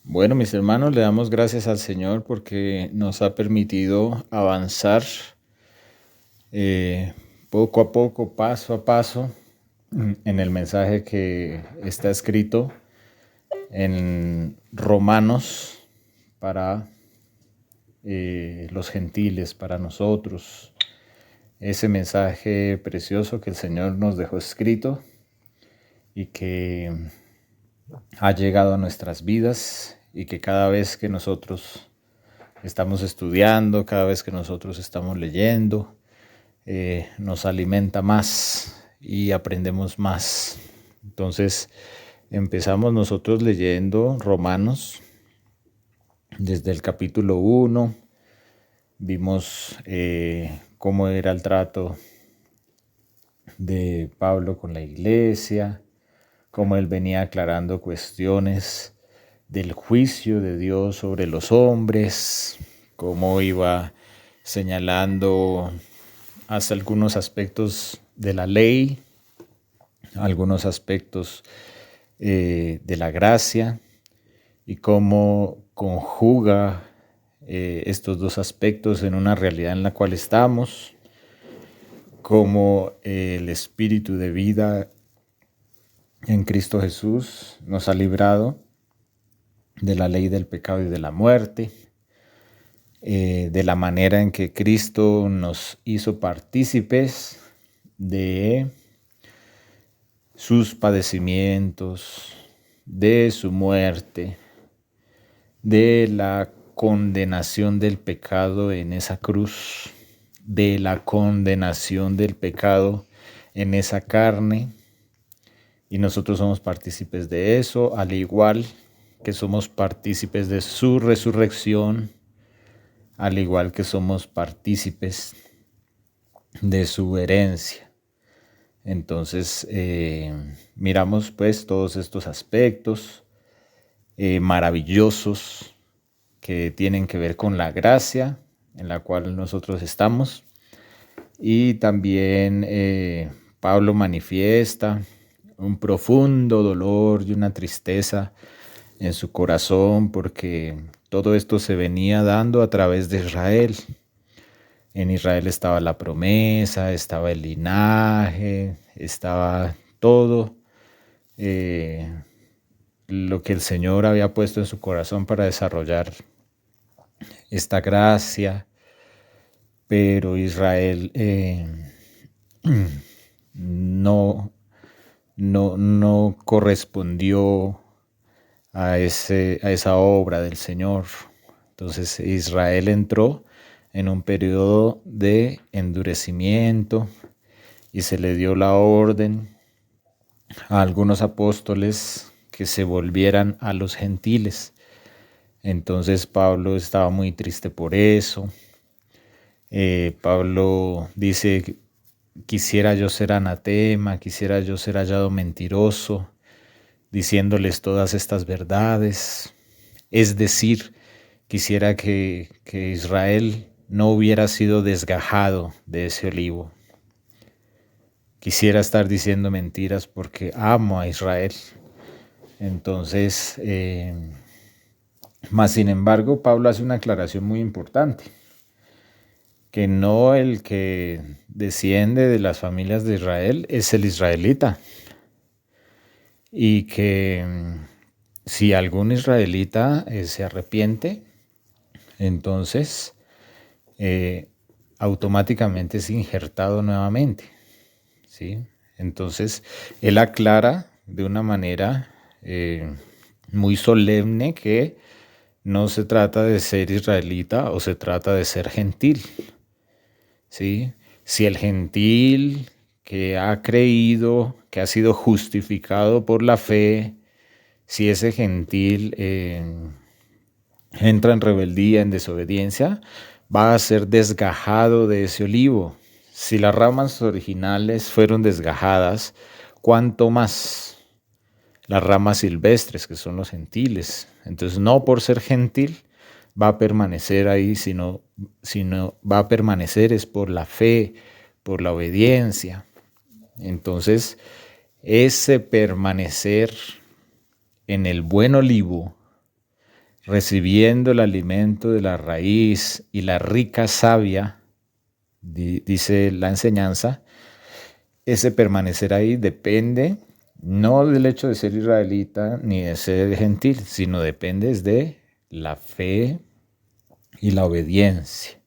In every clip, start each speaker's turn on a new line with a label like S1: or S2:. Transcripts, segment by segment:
S1: Bueno, mis hermanos, le damos gracias al Señor porque nos ha permitido avanzar eh, poco a poco, paso a paso, en el mensaje que está escrito en Romanos para los gentiles, para nosotros. Ese mensaje precioso que el Señor nos dejó escrito y que ha llegado a nuestras vidas y que cada vez que nosotros estamos estudiando, cada vez que nosotros estamos leyendo, nos alimenta más y aprendemos más. Entonces empezamos nosotros leyendo Romanos desde el capítulo 1, vimos cómo era el trato de Pablo con la iglesia, cómo él venía aclarando cuestiones del juicio de Dios sobre los hombres, cómo iba señalando hasta algunos aspectos de la ley, algunos aspectos de la gracia y cómo conjuga estos dos aspectos en una realidad en la cual estamos, cómo el espíritu de vida en Cristo Jesús nos ha librado de la ley del pecado y de la muerte, de la manera en que Cristo nos hizo partícipes de sus padecimientos, de su muerte, de la condenación del pecado en esa cruz, de la condenación del pecado en esa carne, y nosotros somos partícipes de eso, al igual que somos partícipes de su resurrección, al igual que somos partícipes de su herencia. Entonces miramos pues todos estos aspectos maravillosos que tienen que ver con la gracia en la cual nosotros estamos, y también Pablo manifiesta un profundo dolor y una tristeza en su corazón porque todo esto se venía dando a través de Israel. En Israel estaba la promesa, estaba el linaje, estaba todo lo que el Señor había puesto en su corazón para desarrollar esta gracia, pero Israel no correspondió a esa obra del Señor. Entonces Israel entró en un periodo de endurecimiento y se le dio la orden a algunos apóstoles que se volvieran a los gentiles. Entonces Pablo estaba muy triste por eso. Pablo dice: quisiera yo ser anatema, quisiera yo ser hallado mentiroso, diciéndoles todas estas verdades. Es decir, quisiera que Israel no hubiera sido desgajado de ese olivo. Quisiera estar diciendo mentiras porque amo a Israel. Entonces, más sin embargo, Pablo hace una aclaración muy importante, que no el que desciende de las familias de Israel es el israelita, y que si algún israelita se arrepiente, entonces automáticamente es injertado nuevamente, ¿sí? Entonces él aclara de una manera muy solemne que no se trata de ser israelita o se trata de ser gentil, ¿sí? Si el gentil que ha creído, que ha sido justificado por la fe, si ese gentil entra en rebeldía, en desobediencia, va a ser desgajado de ese olivo. Si las ramas originales fueron desgajadas, ¿cuánto más las ramas silvestres, que son los gentiles? Entonces, no por ser gentil va a permanecer ahí, sino va a permanecer es por la fe, por la obediencia. Entonces, ese permanecer en el buen olivo recibiendo el alimento de la raíz y la rica savia, dice la enseñanza, ese permanecer ahí depende no del hecho de ser israelita ni de ser gentil, sino depende de la fe y la obediencia.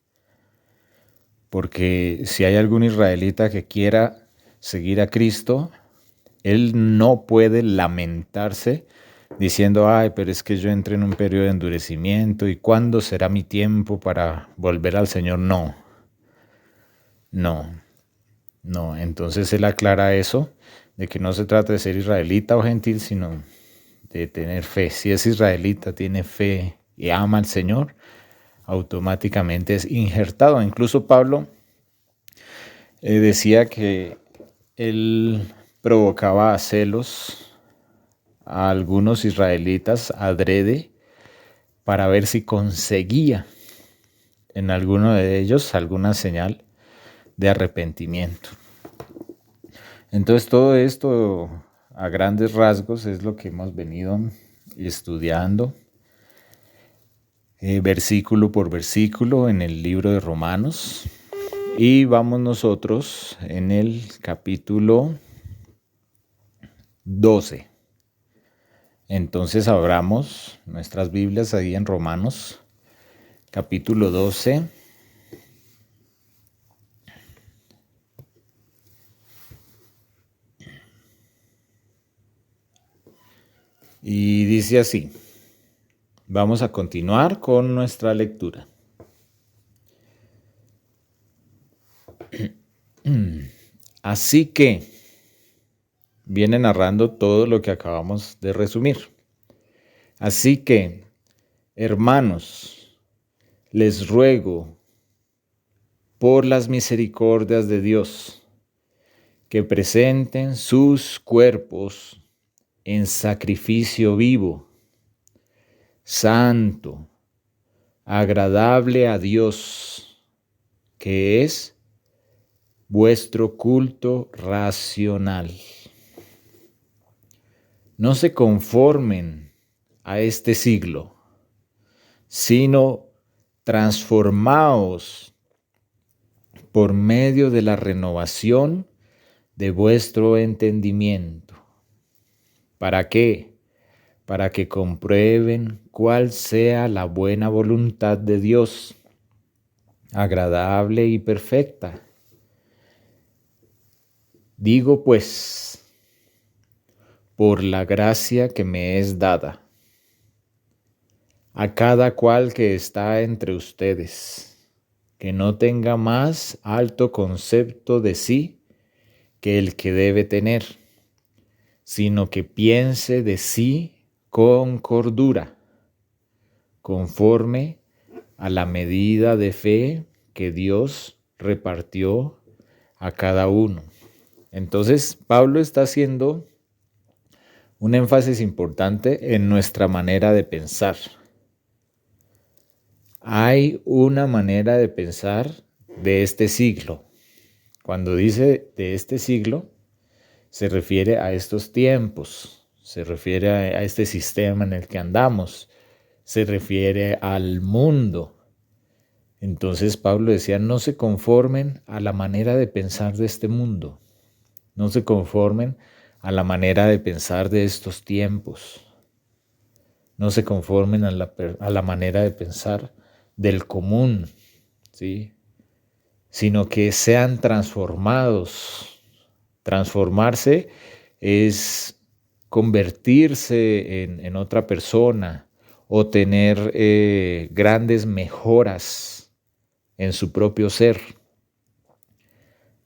S1: Porque si hay algún israelita que quiera seguir a Cristo, él no puede lamentarse diciendo, ay, pero es que yo entré en un periodo de endurecimiento y ¿cuándo será mi tiempo para volver al Señor? No, no, no. Entonces él aclara eso, de que no se trata de ser israelita o gentil, sino de tener fe. Si es israelita, tiene fe y ama al Señor, automáticamente es injertado. Incluso Pablo decía que él provocaba celos a algunos israelitas adrede para ver si conseguía en alguno de ellos alguna señal de arrepentimiento. Entonces todo esto a grandes rasgos es lo que hemos venido estudiando versículo por versículo en el libro de Romanos, y vamos nosotros en el capítulo 12. Entonces abramos nuestras Biblias ahí en Romanos, capítulo 12. Y dice así, vamos a continuar con nuestra lectura. Así que viene narrando todo lo que acabamos de resumir. Así que, hermanos, les ruego por las misericordias de Dios que presenten sus cuerpos en sacrificio vivo, santo, agradable a Dios, que es vuestro culto racional. No se conformen a este siglo, sino transformaos por medio de la renovación de vuestro entendimiento. ¿Para qué? Para que comprueben cuál sea la buena voluntad de Dios, agradable y perfecta. Digo pues, por la gracia que me es dada, a cada cual que está entre ustedes, que no tenga más alto concepto de sí que el que debe tener, sino que piense de sí con cordura, conforme a la medida de fe que Dios repartió a cada uno. Entonces, Pablo está haciendo un énfasis importante en nuestra manera de pensar. Hay una manera de pensar de este siglo. Cuando dice de este siglo, se refiere a estos tiempos, se refiere a este sistema en el que andamos, se refiere al mundo. Entonces Pablo decía, no se conformen a la manera de pensar de este mundo, no se conformen a la manera de pensar de estos tiempos, no se conformen a la manera de pensar del común, ¿sí? Sino que sean transformados. Transformarse es convertirse en otra persona o tener grandes mejoras en su propio ser.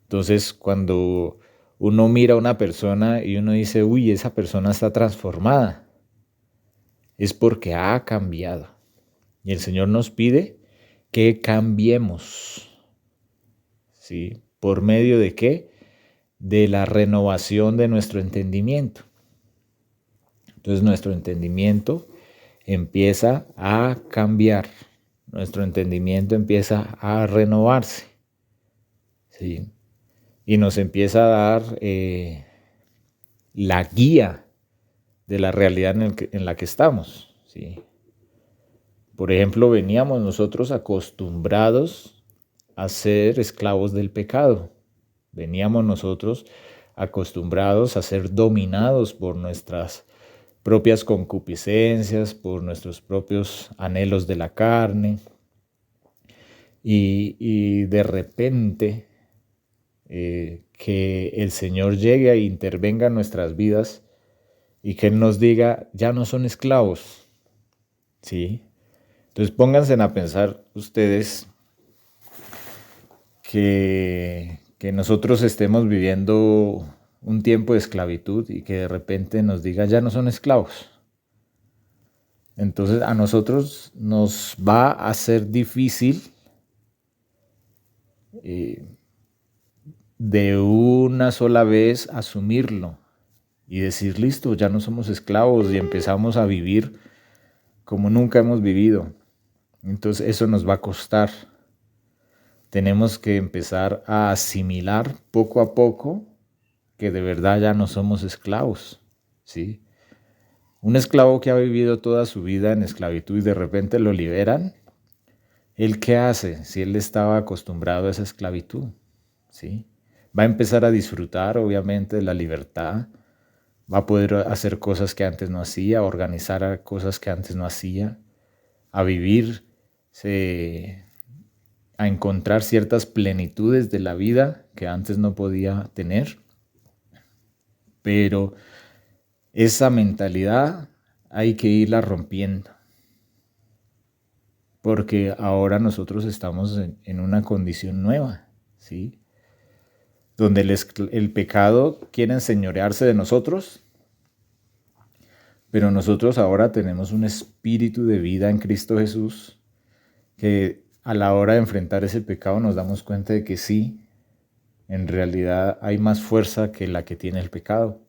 S1: Entonces, cuando uno mira a una persona y uno dice, uy, esa persona está transformada, es porque ha cambiado. Y el Señor nos pide que cambiemos. ¿Sí? ¿Por medio de qué? De la renovación de nuestro entendimiento. Entonces nuestro entendimiento empieza a cambiar, nuestro entendimiento empieza a renovarse, ¿sí? Y nos empieza a dar la guía de la realidad en la que estamos, ¿sí? Por ejemplo, veníamos nosotros acostumbrados a ser esclavos del pecado. Veníamos nosotros acostumbrados a ser dominados por nuestras propias concupiscencias, por nuestros propios anhelos de la carne. Y de repente que el Señor llegue e intervenga en nuestras vidas y que Él nos diga, ya no son esclavos, ¿sí? Entonces pónganse a pensar ustedes que nosotros estemos viviendo un tiempo de esclavitud y que de repente nos diga, ya no son esclavos. Entonces a nosotros nos va a ser difícil de una sola vez asumirlo y decir, listo, ya no somos esclavos y empezamos a vivir como nunca hemos vivido. Entonces eso nos va a costar. Tenemos que empezar a asimilar poco a poco que de verdad ya no somos esclavos, ¿sí? Un esclavo que ha vivido toda su vida en esclavitud y de repente lo liberan, ¿él qué hace si él estaba acostumbrado a esa esclavitud? ¿Sí? Va a empezar a disfrutar, obviamente, de la libertad, va a poder hacer cosas que antes no hacía, organizar cosas que antes no hacía, a vivir, a encontrar ciertas plenitudes de la vida que antes no podía tener. Pero esa mentalidad hay que irla rompiendo, porque ahora nosotros estamos en una condición nueva, ¿sí? Donde el pecado quiere enseñorearse de nosotros, pero nosotros ahora tenemos un espíritu de vida en Cristo Jesús que a la hora de enfrentar ese pecado nos damos cuenta de que sí, en realidad hay más fuerza que la que tiene el pecado.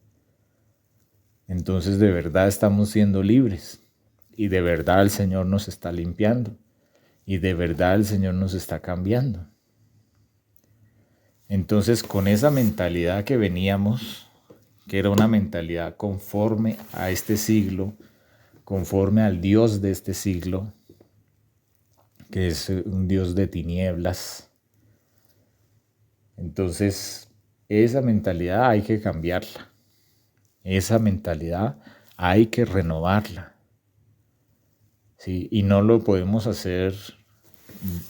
S1: Entonces de verdad estamos siendo libres y de verdad el Señor nos está limpiando y de verdad el Señor nos está cambiando. Entonces con esa mentalidad que veníamos, que era una mentalidad conforme a este siglo, conforme al Dios de este siglo, que es un Dios de tinieblas, entonces esa mentalidad hay que cambiarla. Esa mentalidad hay que renovarla, ¿sí? Y no lo podemos hacer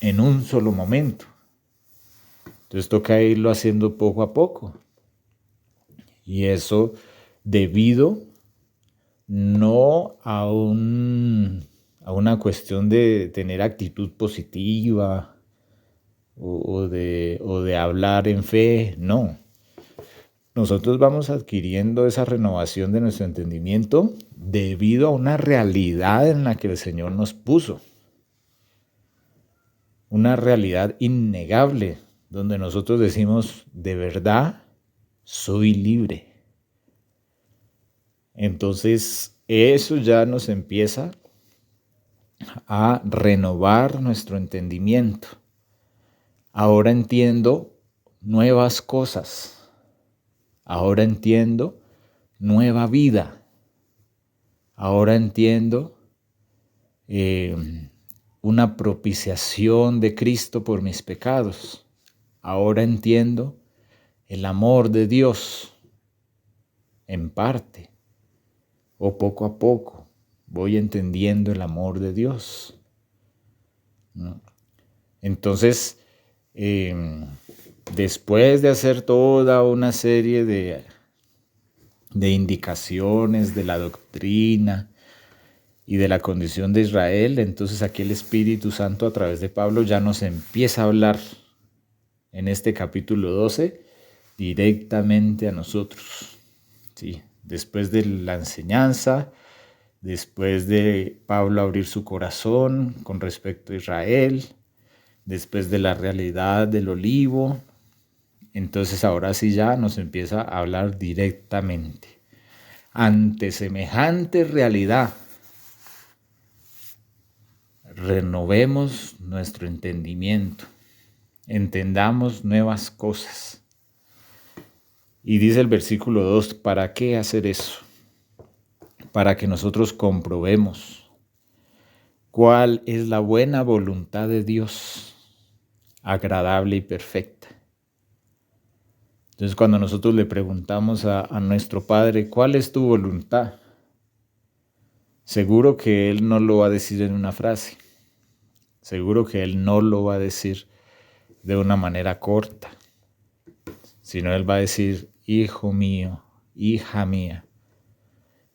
S1: en un solo momento. Entonces toca irlo haciendo poco a poco. Y eso debido no a una cuestión de tener actitud positiva o de hablar en fe, no. Nosotros vamos adquiriendo esa renovación de nuestro entendimiento debido a una realidad en la que el Señor nos puso. Una realidad innegable, donde nosotros decimos, de verdad, soy libre. Entonces, eso ya nos empieza a renovar nuestro entendimiento. Ahora entiendo nuevas cosas. Ahora entiendo nueva vida. Ahora entiendo una propiciación de Cristo por mis pecados. Ahora entiendo el amor de Dios en parte o poco a poco. Voy entendiendo el amor de Dios, ¿no? Entonces, después de hacer toda una serie de indicaciones de la doctrina y de la condición de Israel, entonces aquí el Espíritu Santo a través de Pablo ya nos empieza a hablar en este capítulo 12 directamente a nosotros, ¿sí? Después de la enseñanza, después de Pablo abrir su corazón con respecto a Israel, después de la realidad del olivo, entonces ahora sí ya nos empieza a hablar directamente. Ante semejante realidad, renovemos nuestro entendimiento, entendamos nuevas cosas. Y dice el versículo 2, ¿para qué hacer eso? Para que nosotros comprobemos cuál es la buena voluntad de Dios, agradable y perfecta. Entonces, cuando nosotros le preguntamos a nuestro Padre, ¿cuál es tu voluntad? Seguro que Él no lo va a decir en una frase. Seguro que Él no lo va a decir de una manera corta, sino Él va a decir, hijo mío, hija mía,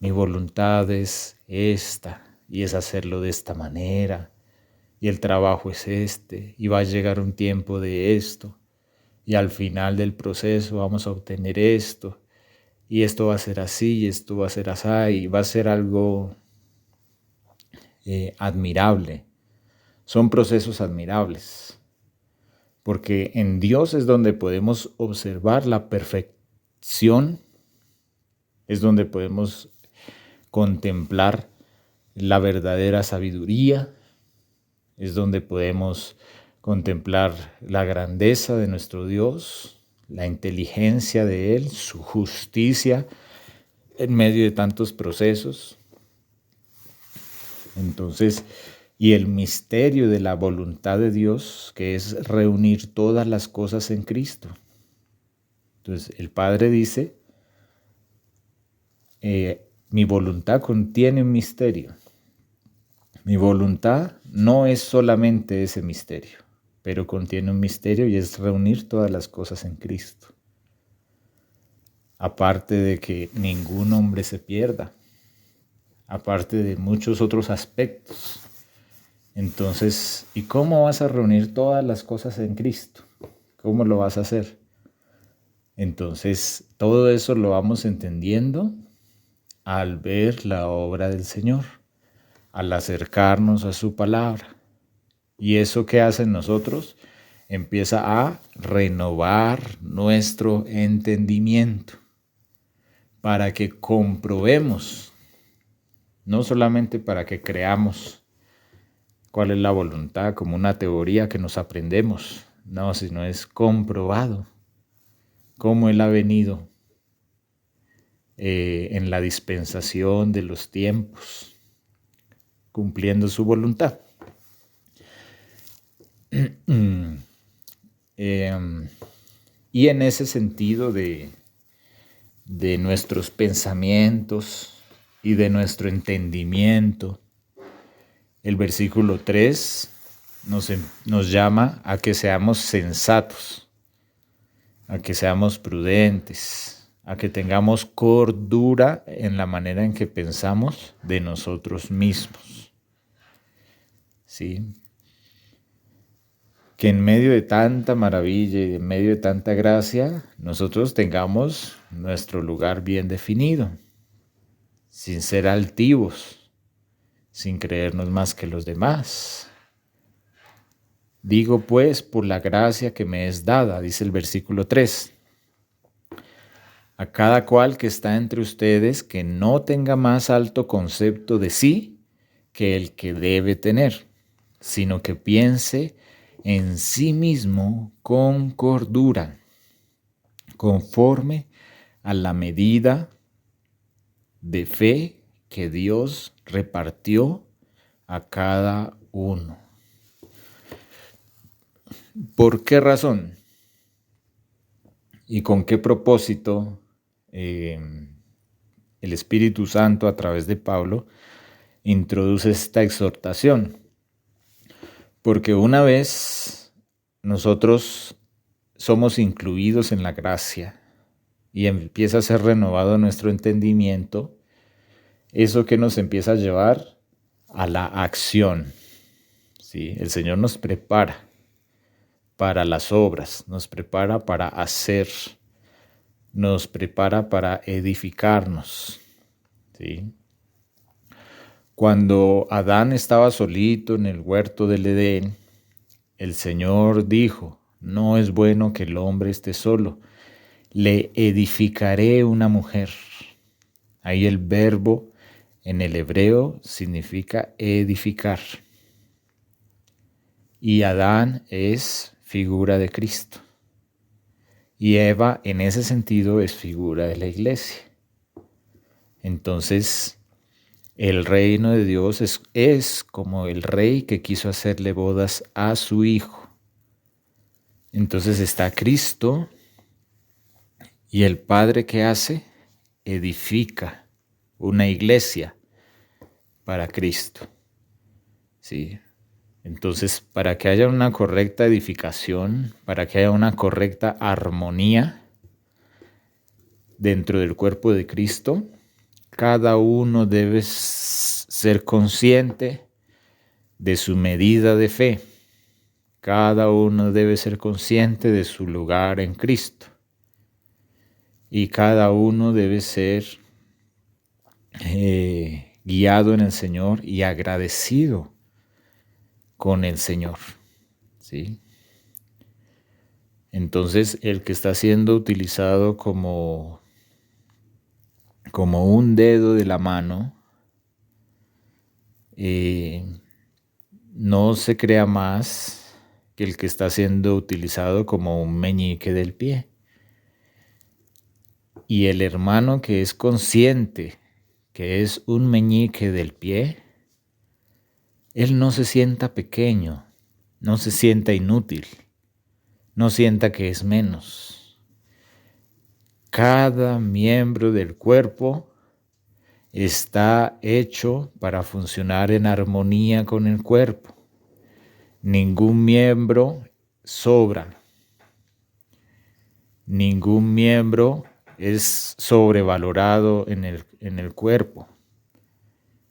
S1: mi voluntad es esta, y es hacerlo de esta manera, y el trabajo es este, y va a llegar un tiempo de esto, y al final del proceso vamos a obtener esto, y esto va a ser así, y esto va a ser así, y va a ser algo admirable. Son procesos admirables, porque en Dios es donde podemos observar la perfección, es donde podemos contemplar la verdadera sabiduría, es donde podemos contemplar la grandeza de nuestro Dios, la inteligencia de Él, su justicia en medio de tantos procesos. Entonces, y el misterio de la voluntad de Dios, que es reunir todas las cosas en Cristo. Entonces, el Padre dice, mi voluntad contiene un misterio. Mi voluntad no es solamente ese misterio, pero contiene un misterio y es reunir todas las cosas en Cristo. Aparte de que ningún hombre se pierda, aparte de muchos otros aspectos. Entonces, ¿y cómo vas a reunir todas las cosas en Cristo? ¿Cómo lo vas a hacer? Entonces, todo eso lo vamos entendiendo al ver la obra del Señor, al acercarnos a su palabra. ¿Y eso qué hace en nosotros? Empieza a renovar nuestro entendimiento para que comprobemos, no solamente para que creamos cuál es la voluntad como una teoría que nos aprendemos, no, sino es comprobado cómo Él ha venido en la dispensación de los tiempos, cumpliendo su voluntad. Y en ese sentido de nuestros pensamientos y de nuestro entendimiento, el versículo 3 nos llama a que seamos sensatos, a que seamos prudentes, a que tengamos cordura en la manera en que pensamos de nosotros mismos. ¿Sí? Que en medio de tanta maravilla y en medio de tanta gracia, nosotros tengamos nuestro lugar bien definido, sin ser altivos, sin creernos más que los demás. Digo pues, por la gracia que me es dada, dice el versículo 3, a cada cual que está entre ustedes que no tenga más alto concepto de sí que el que debe tener, sino que piense en sí mismo con cordura, conforme a la medida de fe que Dios repartió a cada uno. ¿Por qué razón? ¿Y con qué propósito el Espíritu Santo a través de Pablo introduce esta exhortación? Porque una vez nosotros somos incluidos en la gracia y empieza a ser renovado nuestro entendimiento, eso que nos empieza a llevar a la acción. ¿Sí? El Señor nos prepara para las obras, nos prepara para hacer, nos prepara para edificarnos. ¿Sí? Cuando Adán estaba solito en el huerto del Edén, el Señor dijo, no es bueno que el hombre esté solo, le edificaré una mujer. Ahí el verbo en el hebreo significa edificar. Y Adán es figura de Cristo. Y Eva en ese sentido es figura de la iglesia. Entonces, El reino de Dios es como el rey que quiso hacerle bodas a su hijo. Entonces está Cristo y el Padre que hace, edifica una iglesia para Cristo. ¿Sí? Entonces, para que haya una correcta edificación, para que haya una correcta armonía dentro del cuerpo de Cristo, cada uno debe ser consciente de su medida de fe. Cada uno debe ser consciente de su lugar en Cristo. Y cada uno debe ser guiado en el Señor y agradecido con el Señor. ¿Sí? Entonces, el que está siendo utilizado como un dedo de la mano, no se crea más que el que está siendo utilizado como un meñique del pie. Y el hermano que es consciente que es un meñique del pie, él no se sienta pequeño, no se sienta inútil, no sienta que es menos. Cada miembro del cuerpo está hecho para funcionar en armonía con el cuerpo. Ningún miembro sobra. Ningún miembro es sobrevalorado en el cuerpo.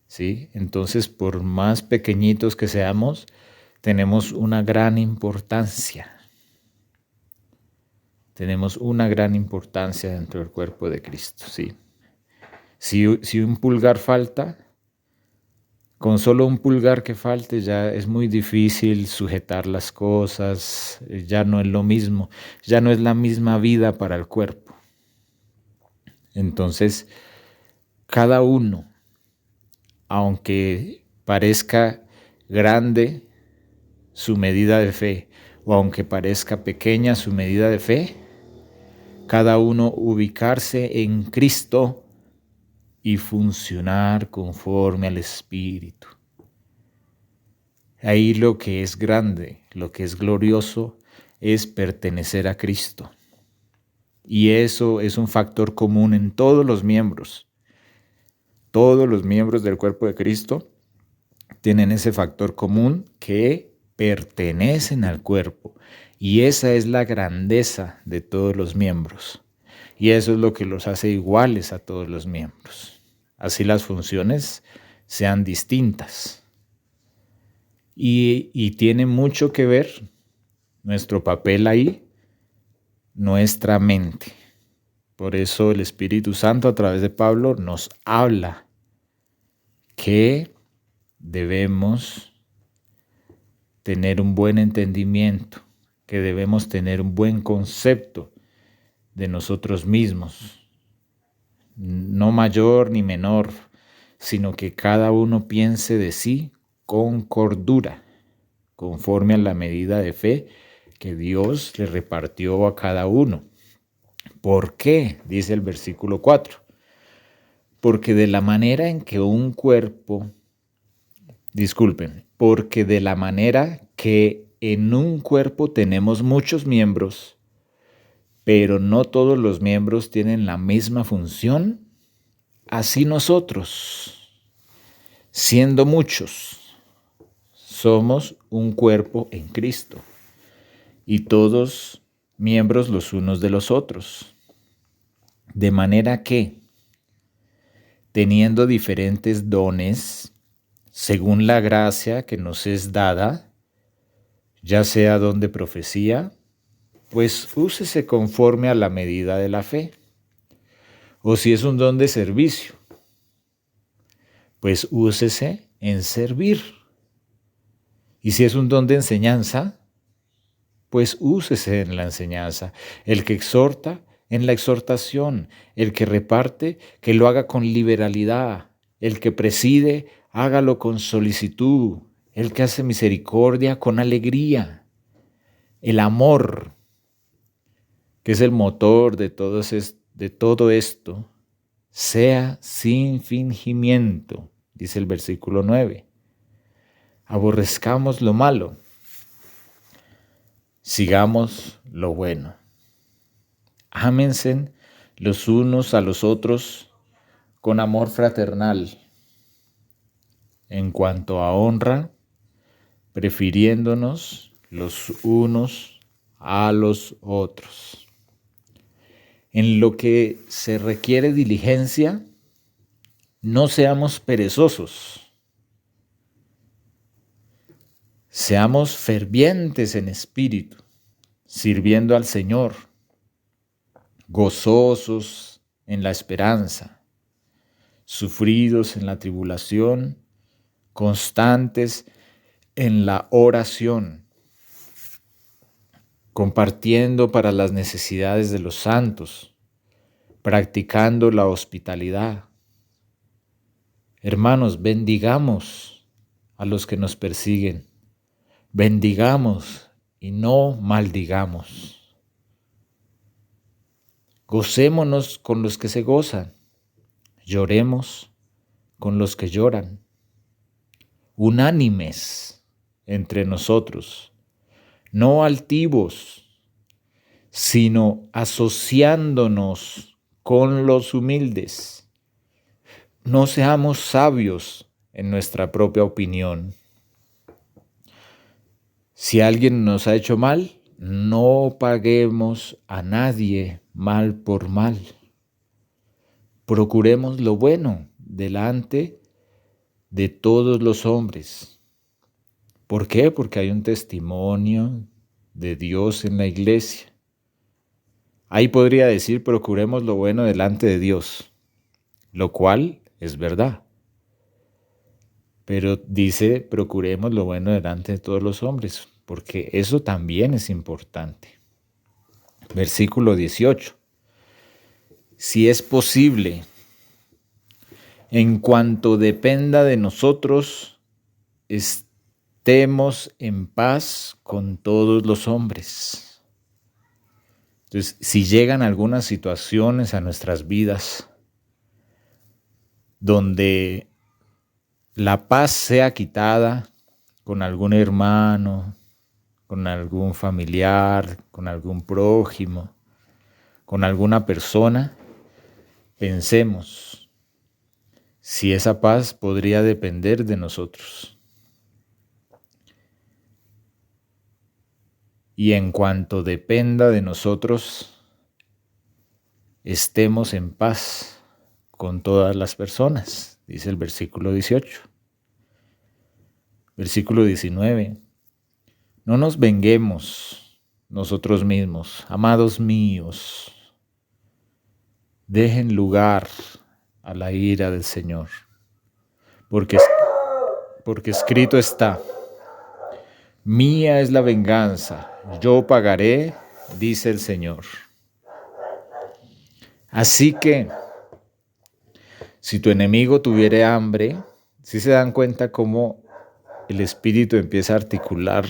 S1: ¿Sí? Entonces, por más pequeñitos que seamos, tenemos una gran importancia. Tenemos una gran importancia dentro del cuerpo de Cristo. ¿Sí? Si un pulgar falta, con solo un pulgar que falte ya es muy difícil sujetar las cosas, ya no es lo mismo, ya no es la misma vida para el cuerpo. Entonces, cada uno, aunque parezca grande su medida de fe, o aunque parezca pequeña su medida de fe, cada uno ubicarse en Cristo y funcionar conforme al Espíritu. Ahí lo que es grande, lo que es glorioso, es pertenecer a Cristo. Y eso es un factor común en todos los miembros. Todos los miembros del cuerpo de Cristo tienen ese factor común que pertenecen al cuerpo. Y esa es la grandeza de todos los miembros. Y eso es lo que los hace iguales a todos los miembros. Así las funciones sean distintas. Y tiene mucho que ver nuestro papel ahí, nuestra mente. Por eso el Espíritu Santo a través de Pablo nos habla que debemos tener un buen entendimiento, que debemos tener un buen concepto de nosotros mismos, no mayor ni menor, sino que cada uno piense de sí con cordura, conforme a la medida de fe que Dios le repartió a cada uno. ¿Por qué? Dice el versículo 4. Porque de la manera en que un cuerpo, porque de la manera que en un cuerpo tenemos muchos miembros, pero no todos los miembros tienen la misma función, así nosotros, siendo muchos, somos un cuerpo en Cristo y todos miembros los unos de los otros. De manera que, teniendo diferentes dones, según la gracia que nos es dada, ya sea don de profecía, pues úsese conforme a la medida de la fe. O si es un don de servicio, pues úsese en servir. Y si es un don de enseñanza, pues úsese en la enseñanza. El que exhorta, en la exhortación. El que reparte, que lo haga con liberalidad. El que preside, hágalo con solicitud. El que hace misericordia, con alegría. El amor, que es el motor de todo esto, sea sin fingimiento, dice el versículo 9. Aborrezcamos lo malo, sigamos lo bueno. Ámense los unos a los otros con amor fraternal. En cuanto a honra, prefiriéndonos los unos a los otros. En lo que se requiere diligencia, no seamos perezosos. Seamos fervientes en espíritu, sirviendo al Señor, gozosos en la esperanza, sufridos en la tribulación, constantes en la oración, compartiendo para las necesidades de los santos, practicando la hospitalidad. Hermanos, bendigamos a los que nos persiguen, bendigamos y no maldigamos. Gocémonos con los que se gozan, lloremos con los que lloran. Unánimes entre nosotros, no altivos, sino asociándonos con los humildes. No seamos sabios en nuestra propia opinión. Si alguien nos ha hecho mal, no paguemos a nadie mal por mal. Procuremos lo bueno delante de todos los hombres. ¿Por qué? Porque hay un testimonio de Dios en la iglesia. Ahí podría decir, procuremos lo bueno delante de Dios, lo cual es verdad. Pero dice, procuremos lo bueno delante de todos los hombres, porque eso también es importante. Versículo 18. Si es posible, en cuanto dependa de nosotros, estemos en paz con todos los hombres. Entonces, si llegan algunas situaciones a nuestras vidas donde la paz sea quitada con algún hermano, con algún familiar, con algún prójimo, con alguna persona, pensemos si esa paz podría depender de nosotros. Y en cuanto dependa de nosotros, estemos en paz con todas las personas, dice el versículo 18. Versículo 19. No nos venguemos nosotros mismos, amados míos. Dejen lugar a la ira del Señor, porque escrito está: mía es la venganza, yo pagaré, dice el Señor. Así que, si tu enemigo tuviere hambre, si se dan cuenta cómo el espíritu empieza a articular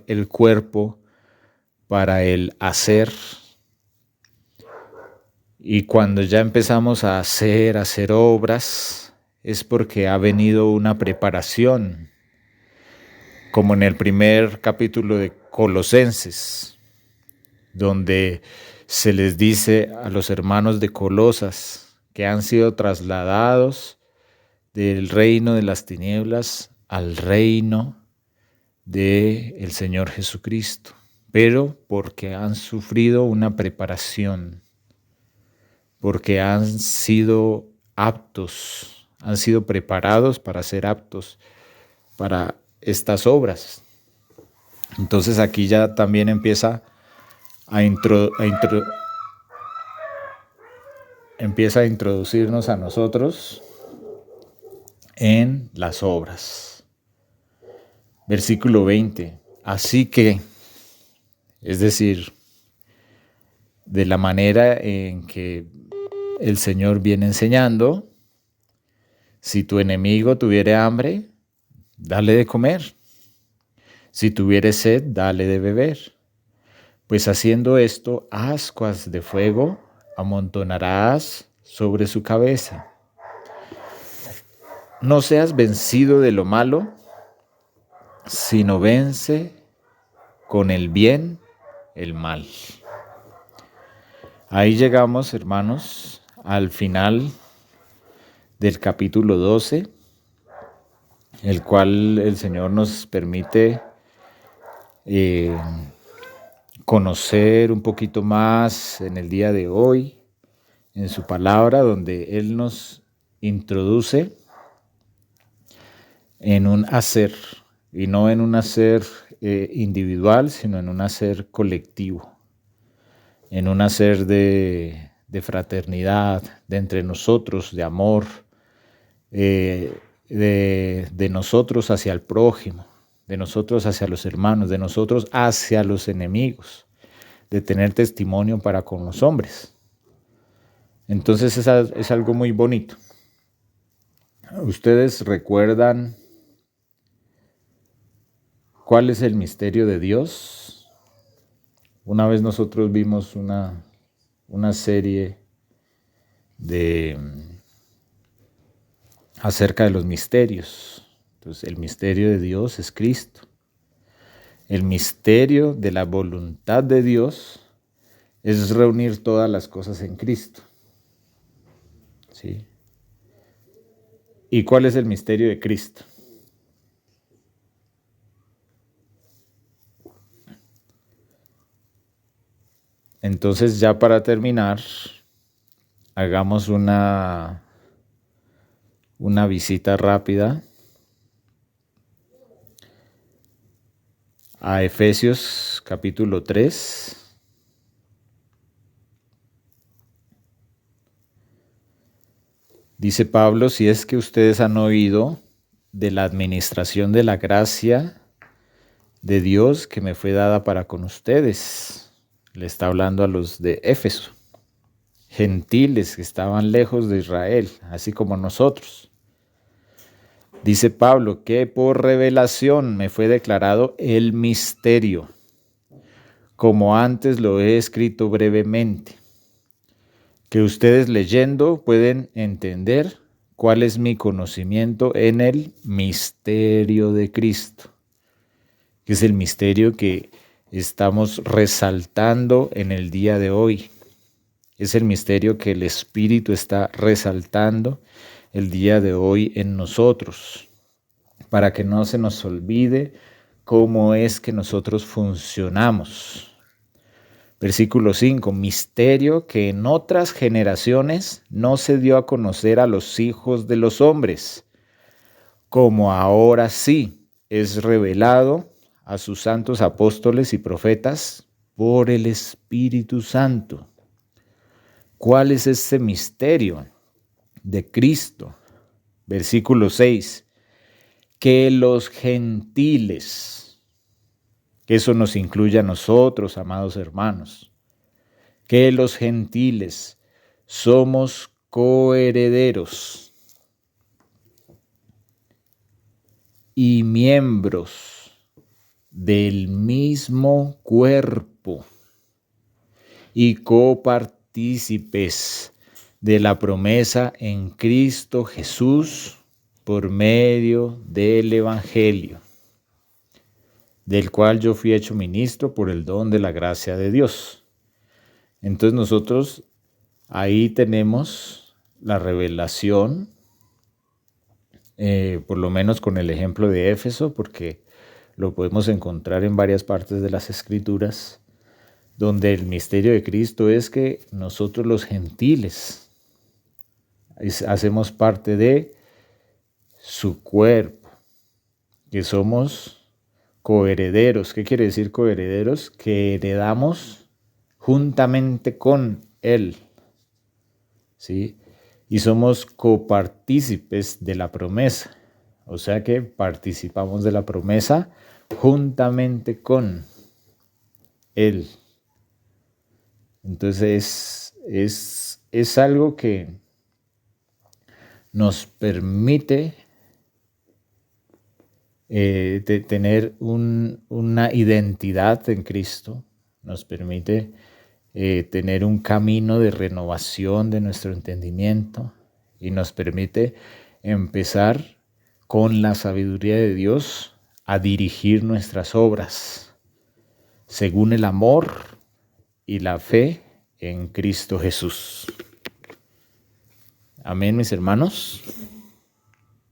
S1: el cuerpo para el hacer. Y cuando ya empezamos a hacer obras, es porque ha venido una preparación, como en el primer capítulo de Colosenses, donde se les dice a los hermanos de Colosas que han sido trasladados del reino de las tinieblas al reino del Señor Jesucristo, pero porque han sufrido una preparación, porque han sido aptos, han sido preparados para ser aptos para estas obras. Entonces aquí ya también empieza a introducirnos a nosotros en las obras. Versículo 20. Así que, es decir, de la manera en que el Señor viene enseñando, si tu enemigo tuviere hambre, dale de comer. Si tuviere sed, dale de beber. Pues haciendo esto, ascuas de fuego amontonarás sobre su cabeza. no seas vencido de lo malo, sino vence con el bien el mal. Ahí llegamos, hermanos, al final del capítulo 12, el cual el Señor nos permite eh, conocer un poquito más en el día de hoy, en su palabra, donde Él nos introduce en un hacer, y no en un hacer individual, sino en un hacer colectivo, en un hacer de fraternidad, de entre nosotros, de amor, de nosotros hacia el prójimo, de nosotros hacia los hermanos, de nosotros hacia los enemigos, de tener testimonio para con los hombres. Entonces es algo muy bonito. ¿Ustedes recuerdan cuál es el misterio de Dios? Una vez nosotros vimos una serie acerca de los misterios. Entonces, el misterio de Dios es Cristo. El misterio de la voluntad de Dios es reunir todas las cosas en Cristo. ¿Sí? ¿Y cuál es el misterio de Cristo? Entonces, ya para terminar, hagamos una visita rápida a Efesios capítulo 3. Dice Pablo, si es que ustedes han oído de la administración de la gracia de Dios que me fue dada para con ustedes. Le está hablando a los de Éfeso, gentiles que estaban lejos de Israel, así como nosotros. Dice Pablo que por revelación me fue declarado el misterio, como antes lo he escrito brevemente, que ustedes leyendo pueden entender cuál es mi conocimiento en el misterio de Cristo, que es el misterio que estamos resaltando en el día de hoy. Es el misterio que el Espíritu está resaltando el día de hoy en nosotros, para que no se nos olvide cómo es que nosotros funcionamos. Versículo 5, misterio que en otras generaciones no se dio a conocer a los hijos de los hombres, como ahora sí es revelado a sus santos apóstoles y profetas por el Espíritu Santo. ¿Cuál es este misterio de Cristo? Versículo 6, que los gentiles, que eso nos incluye a nosotros, amados hermanos, que los gentiles somos coherederos y miembros del mismo cuerpo y copartícipes de la promesa en Cristo Jesús por medio del Evangelio, del cual yo fui hecho ministro por el don de la gracia de Dios. Entonces nosotros ahí tenemos la revelación, por lo menos con el ejemplo de Éfeso, porque lo podemos encontrar en varias partes de las Escrituras, donde el misterio de Cristo es que nosotros los gentiles hacemos parte de su cuerpo, que somos coherederos. ¿Qué quiere decir coherederos? Que heredamos juntamente con Él, ¿sí? Y somos copartícipes de la promesa, o sea que participamos de la promesa juntamente con Él. Entonces es algo que nos permite tener una identidad en Cristo, nos permite tener un camino de renovación de nuestro entendimiento y nos permite empezar con la sabiduría de Dios, a dirigir nuestras obras, según el amor y la fe en Cristo Jesús. Amén, mis hermanos.